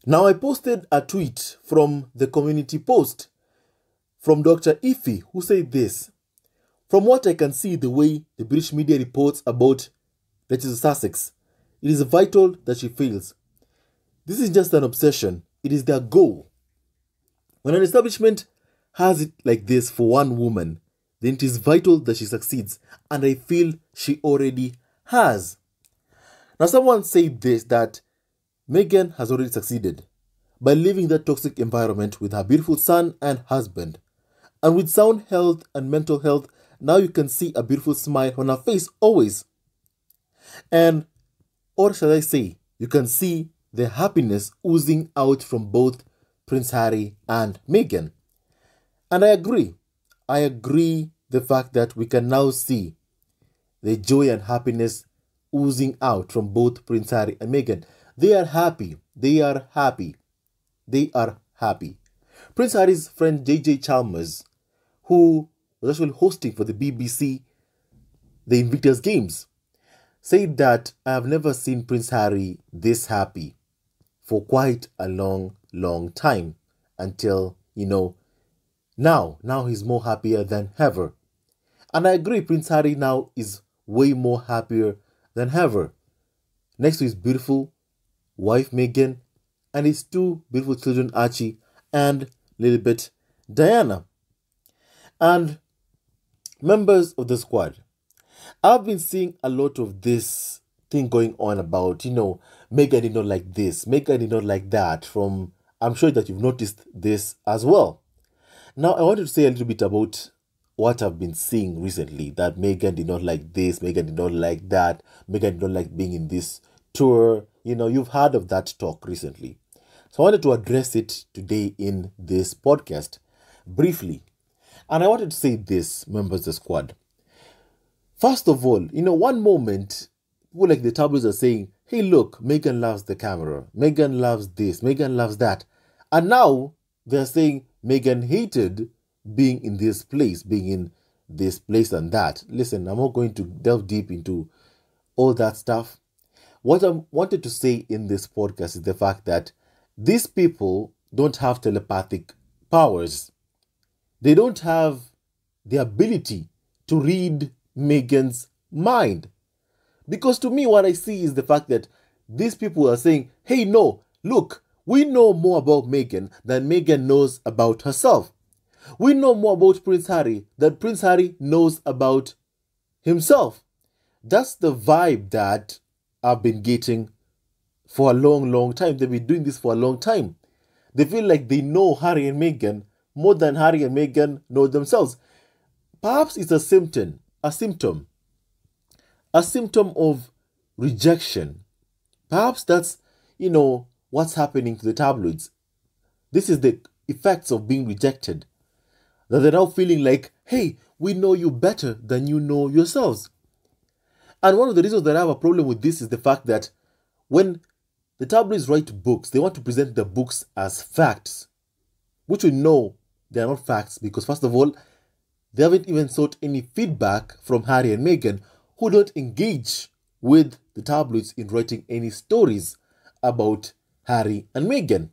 Now, I posted a tweet from the community post from Dr. Ify, who said this: "From what I can see, the way the British media reports about Duchess of Sussex, it is vital that she fails. This is just an obsession. It is their goal. When an establishment has it like this for one woman, then it is vital that she succeeds, and I feel she already has." Now, someone said this, that Meghan has already succeeded by leaving that toxic environment with her beautiful son and husband. And with sound health and mental health, now you can see a beautiful smile on her face always. And, or shall I say, you can see the happiness oozing out from both Prince Harry and Meghan. And I agree. I agree the fact that we can now see the joy and happiness oozing out from both Prince Harry and Meghan. They are happy. They are happy. They are happy. Prince Harry's friend J.J. Chalmers, who was actually hosting for the BBC the Invictus Games, said that I have never seen Prince Harry this happy for quite a long time, until, now he's more happier than ever. And I agree, Prince Harry now is way more happier than ever, next to his beautiful wife Meghan and his two beautiful children, Archie and Lilibet Diana. And members of the squad, I've been seeing a lot of this thing going on about, Meghan did not like this, Meghan did not like that. I'm sure that you've noticed this as well. Now, I wanted to say a little bit about what I've been seeing recently, that Meghan did not like this, Meghan did not like that, Meghan did not like being in this tour. You've heard of that talk recently. So I wanted to address it today in this podcast briefly. And I wanted to say this, members of the squad. First of all, one moment, people like the tabloids are saying, hey, look, Meghan loves the camera. Meghan loves this. Meghan loves that. And now they're saying Meghan hated being in this place, and that. Listen, I'm not going to delve deep into all that stuff. What I wanted to say in this podcast is the fact that these people don't have telepathic powers. They don't have the ability to read Meghan's mind. Because to me, what I see is the fact that these people are saying, hey, no, look, we know more about Meghan than Meghan knows about herself. We know more about Prince Harry than Prince Harry knows about himself. That's the vibe that I've been getting for a long time. They've been doing this for a long time. They feel like they know Harry and Meghan more than Harry and Meghan know themselves. Perhaps it's a symptom of rejection. Perhaps that's, what's happening to the tabloids. This is the effects of being rejected. That they're now feeling like, hey, we know you better than you know yourselves. And one of the reasons that I have a problem with this is the fact that when the tabloids write books, they want to present the books as facts, which we know they are not facts, because first of all, they haven't even sought any feedback from Harry and Meghan, who don't engage with the tabloids in writing any stories about Harry and Meghan.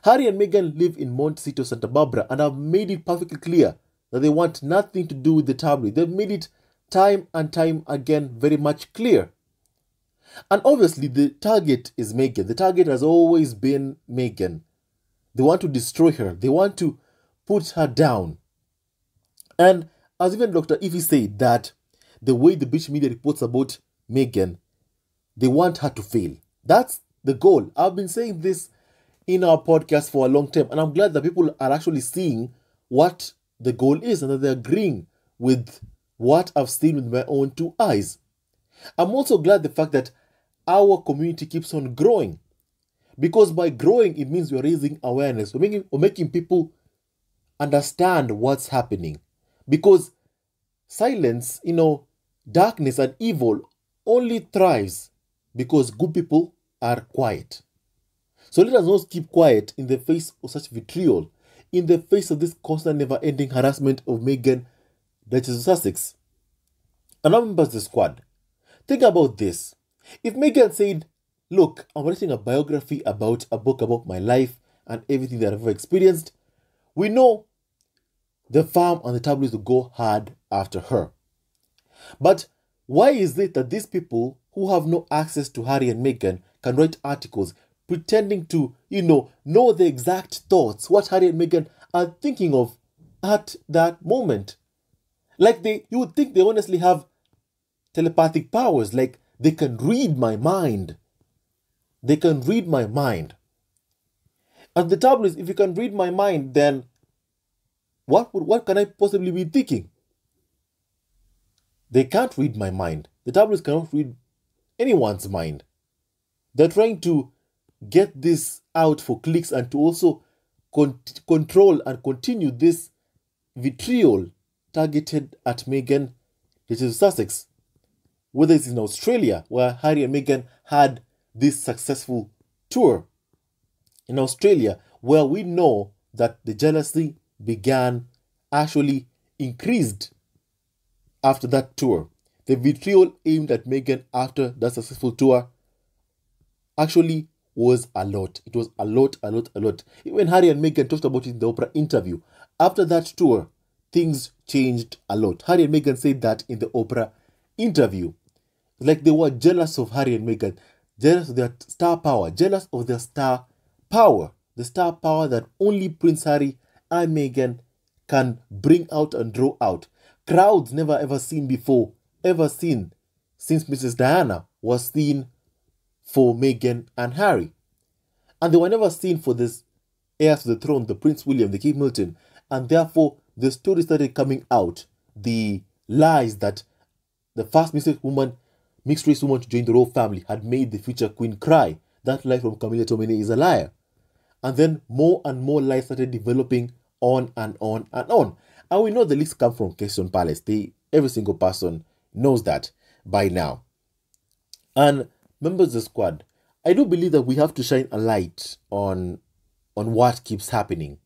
Harry and Meghan live in Montecito, Santa Barbara, and have made it perfectly clear that they want nothing to do with the tabloid. They've made it time and time again very much clear. And obviously the target is Meghan. The target has always been Meghan. They want to destroy her. They want to put her down. And as even Dr. Ify said, that the way the British media reports about Meghan, they want her to fail. That's the goal. I've been saying this in our podcast for a long time, and I'm glad that people are actually seeing what the goal is and that they're agreeing with what I've seen with my own two eyes. I'm also glad the fact that our community keeps on growing, because by growing, it means we're raising awareness. We're making people understand what's happening, because silence, darkness and evil only thrives because good people are quiet. So let us not keep quiet in the face of such vitriol, in the face of this constant never-ending harassment of Meghan, Duchess of Sussex. And now, members of the squad, think about this. If Meghan said, look, I'm writing a biography about a book about my life and everything that I've ever experienced. We know the farm and the tabloids will go hard after her. But why is it that these people who have no access to Harry and Meghan can write articles pretending to, know the exact thoughts, what Harry and Meghan are thinking of at that moment? Like you would think they honestly have telepathic powers, like they can read my mind. They can read my mind. And the tabloids, if you can read my mind, then what can I possibly be thinking? They can't read my mind. The tabloids cannot read anyone's mind. They're trying to get this out for clicks and to also control and continue this vitriol targeted at Meghan, which is Sussex. Whether it's in Australia, where Harry and Meghan had this successful tour. In Australia, where we know that the jealousy actually increased after that tour. The vitriol aimed at Meghan after that successful tour actually was a lot. It was a lot. Even Harry and Meghan talked about it in the Oprah interview. After that tour, things changed a lot. Harry and Meghan said that in the Oprah interview. Like they were jealous of Harry and Meghan, jealous of their star power, jealous of their star power. The star power that only Prince Harry and Meghan can bring out and draw out. Crowds never ever seen before, ever seen since Mrs. Diana was seen for Meghan and Harry. And they were never seen for this heirs to the throne, the Prince William, the Kate Middleton. And therefore, the story started coming out. The lies that the first mixed race woman to join the royal family had made the future queen cry. That lie from Camilla Tomine is a liar. And then more and more lies started developing on and on and on. And we know the leaks come from Kensington Palace. Every single person knows that by now. And members of the squad, I do believe that we have to shine a light on what keeps happening.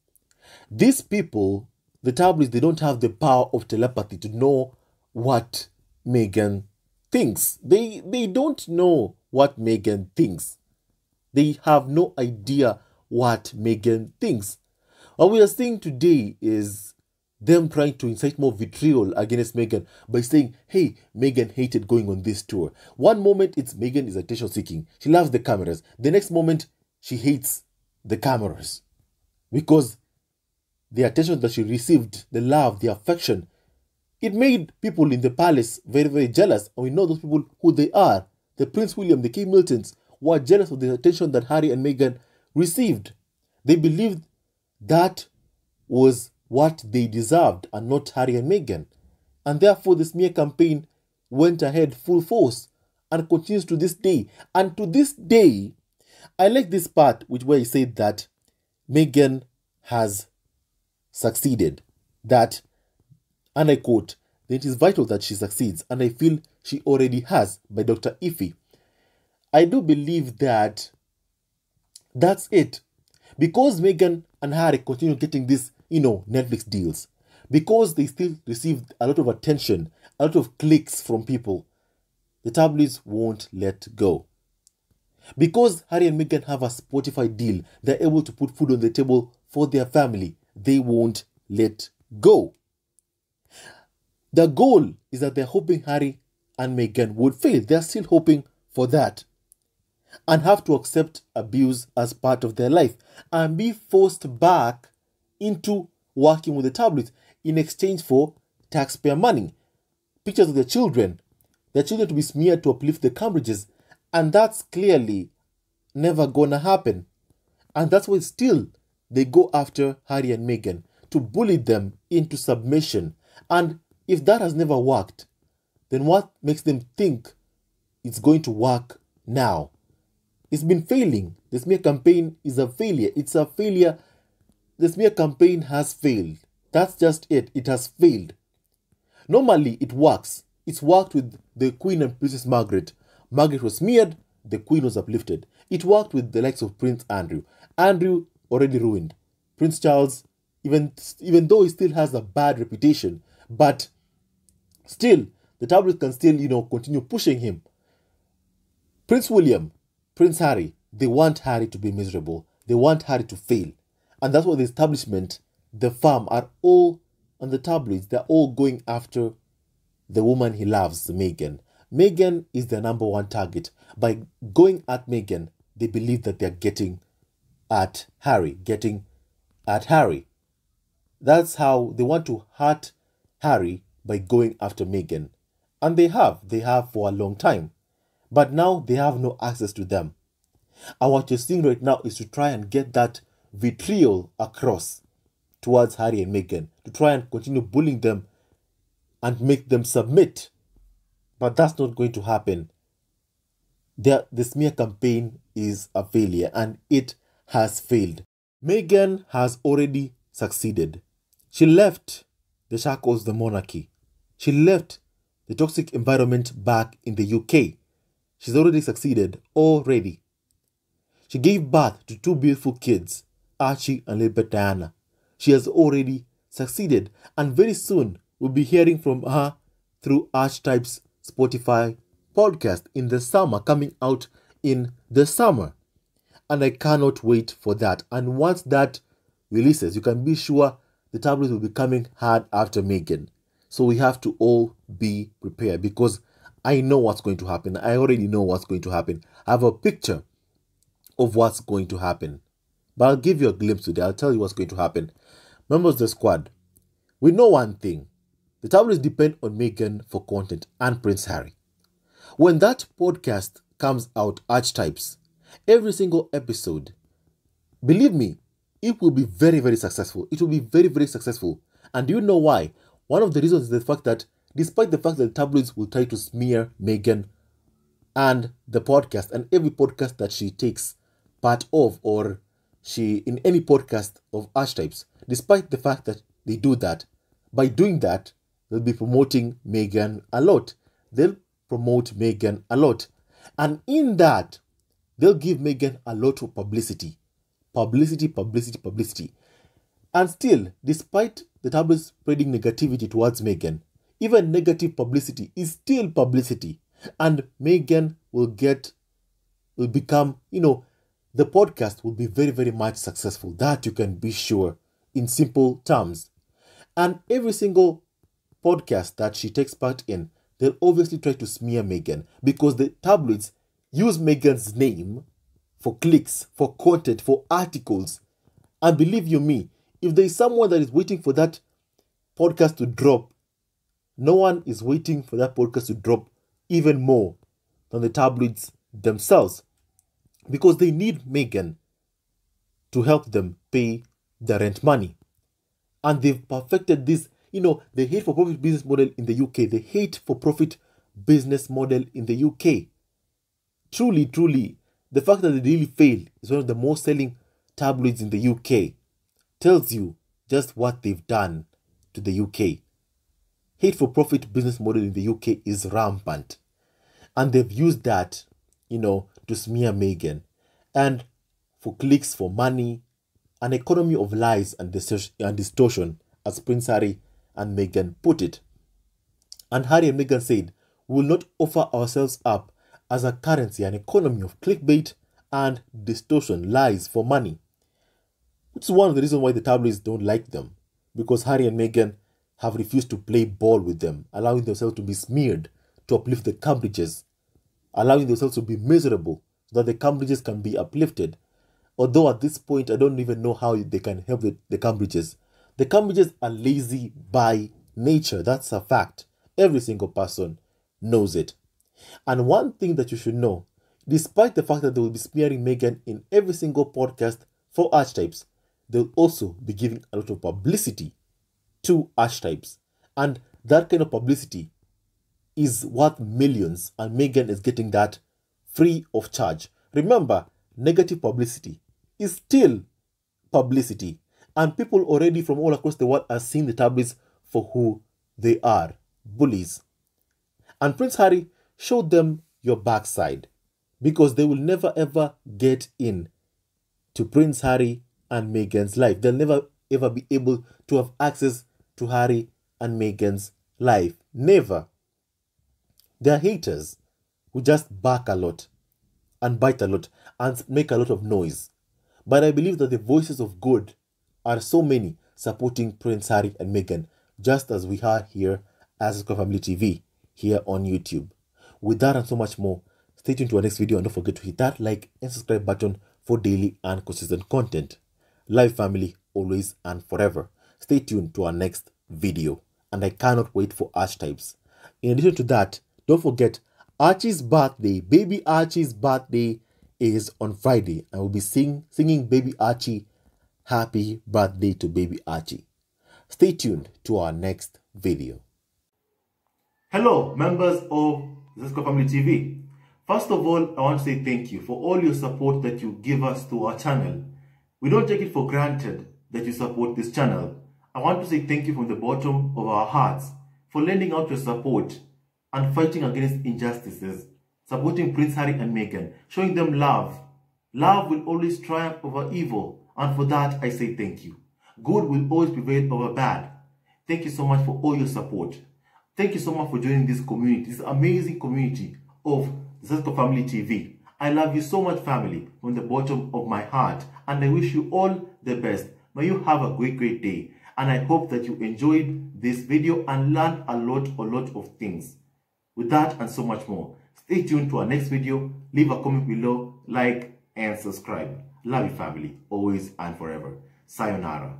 These people, the tabloids, they don't have the power of telepathy to know what Meghan thinks. They don't know what Meghan thinks. They have no idea what Meghan thinks. What we are seeing today is them trying to incite more vitriol against Meghan by saying, hey, Meghan hated going on this tour. One moment it's Meghan is attention seeking. She loves the cameras. The next moment she hates the cameras because the attention that she received, the love, the affection, it made people in the palace very, very jealous. And we know those people who they are. The Prince William, the Kate Middletons were jealous of the attention that Harry and Meghan received. They believed that was what they deserved and not Harry and Meghan. And therefore the smear campaign went ahead full force and continues to this day. And to this day, I like this part where he said that Meghan has succeeded. That, and I quote, that it is vital that she succeeds, and I feel she already has, by Dr. Ify. I do believe that that's it. Because Meghan and Harry continue getting these, Netflix deals, because they still receive a lot of attention, a lot of clicks from people, the tabloids won't let go. Because Harry and Meghan have a Spotify deal, they're able to put food on the table for their family. They won't let go. The goal is that they're hoping Harry and Meghan would fail. They're still hoping for that. And have to accept abuse as part of their life and be forced back into working with the tabloids in exchange for taxpayer money. Pictures of their children to be smeared to uplift the Cambridges, and that's clearly never gonna happen. And that's why still they go after Harry and Meghan to bully them into submission. And if that has never worked, then what makes them think it's going to work now? It's been failing. The smear campaign is a failure. It's a failure. The smear campaign has failed. That's just it. It has failed. Normally, it works. It's worked with the Queen and Princess Margaret. Margaret was smeared. The Queen was uplifted. It worked with the likes of Prince Andrew. Andrew already ruined. Prince Charles, even though he still has a bad reputation, but still, the tabloids can still, continue pushing him. Prince William, Prince Harry, they want Harry to be miserable. They want Harry to fail. And that's why the establishment, the firm, are all on the tabloids. They're all going after the woman he loves, Meghan. Meghan is their number one target. By going at Meghan, they believe that they're getting at Harry. That's how they want to hurt Harry, by going after Meghan. And they have for a long time. But now they have no access to them. And what you're seeing right now is to try and get that vitriol across towards Harry and Meghan, to try and continue bullying them and make them submit. But that's not going to happen. The smear campaign is a failure, and it has failed. Meghan has already succeeded. She left the shackles of the monarchy. She left the toxic environment back in the UK. She's already succeeded, already. She gave birth to two beautiful kids, Archie and little Diana. She has already succeeded, and very soon we'll be hearing from her through Archetype's Spotify podcast in the summer, coming out in the summer. And I cannot wait for that. And once that releases, you can be sure the tabloids will be coming hard after Meghan. So we have to all be prepared, because I know what's going to happen. I already know what's going to happen. I have a picture of what's going to happen. But I'll give you a glimpse today. I'll tell you what's going to happen. Members of the squad, we know one thing. The tabloids depend on Meghan for content and Prince Harry. When that podcast comes out, Archetypes, every single episode, believe me, it will be very, very successful. It will be very, very successful. And do you know why? One of the reasons is the fact that, despite the fact that the tabloids will try to smear Meghan and the podcast and every podcast that she takes part of, or she in any podcast of Archetypes, despite the fact that they do that, by doing that, they'll be promoting Meghan a lot. They'll promote Meghan a lot. And in that, they'll give Meghan a lot of publicity. Publicity. And still, despite the tabloids spreading negativity towards Meghan, even negative publicity is still publicity. And Meghan will become, the podcast will be very, very much successful. That you can be sure, in simple terms. And every single podcast that she takes part in, they'll obviously try to smear Meghan, because the tabloids use Meghan's name for clicks, for content, for articles. And believe you me, if there is someone that is waiting for that podcast to drop, no one is waiting for that podcast to drop even more than the tabloids themselves, because they need Meghan to help them pay the rent money. And they've perfected this, the hate for profit business model in the UK, the hate for profit business model in the UK. Truly, the fact that they really failed is one of the most selling tabloids in the UK tells you just what they've done to the UK. Hate for profit business model in the UK is rampant. And they've used that, to smear Meghan. And for clicks, for money, an economy of lies and distortion, as Prince Harry and Meghan put it. And Harry and Meghan said, "We will not offer ourselves up as a currency, an economy of clickbait and distortion, lies for money." Which is one of the reasons why the tabloids don't like them. Because Harry and Meghan have refused to play ball with them, allowing themselves to be smeared to uplift the Cambridges, allowing themselves to be miserable so that the Cambridges can be uplifted. Although at this point, I don't even know how they can help the Cambridges. The Cambridges are lazy by nature. That's a fact. Every single person knows it. And one thing that you should know, despite the fact that they will be smearing Meghan in every single podcast for Archetypes, they'll also be giving a lot of publicity to Archetypes. And that kind of publicity is worth millions, and Meghan is getting that free of charge. Remember, negative publicity is still publicity, and people already from all across the world are seeing the tabloids for who they are, bullies. And Prince Harry showed them your backside, because they will never ever get in to Prince Harry and Meghan's life. They'll never ever be able to have access to Harry and Meghan's life. Never. They're haters who just bark a lot. and bite a lot and make a lot of noise. But I believe that the voices of God are so many supporting Prince Harry and Meghan, just as we are here as Square Family TV here on YouTube. With that and so much more, stay tuned to our next video and don't forget to hit that like and subscribe button for daily and consistent content. Live family, always and forever. Stay tuned to our next video, and I cannot wait for archetypes. In addition to that, don't forget Archie's birthday, baby Archie's birthday is on Friday, and we'll be singing baby Archie happy birthday to baby Archie. Stay tuned to our next video. Hello, members of Square Family TV. First of all, I want to say thank you for all your support that you give us to our channel. We don't take it for granted that you support this channel. I want to say thank you from the bottom of our hearts for lending out your support and fighting against injustices, supporting Prince Harry and Meghan, showing them love. Love will always triumph over evil, and for that I say thank you. Good will always prevail over bad. Thank you so much for all your support. Thank you so much for joining this community, this amazing community of Square Family TV. I love you so much, family, from the bottom of my heart, and I wish you all the best. May you have a great day, and I hope that you enjoyed this video and learned a lot of things. With that and so much more, stay tuned to our next video. Leave a comment below, like and subscribe. Love you, family, always and forever. Sayonara.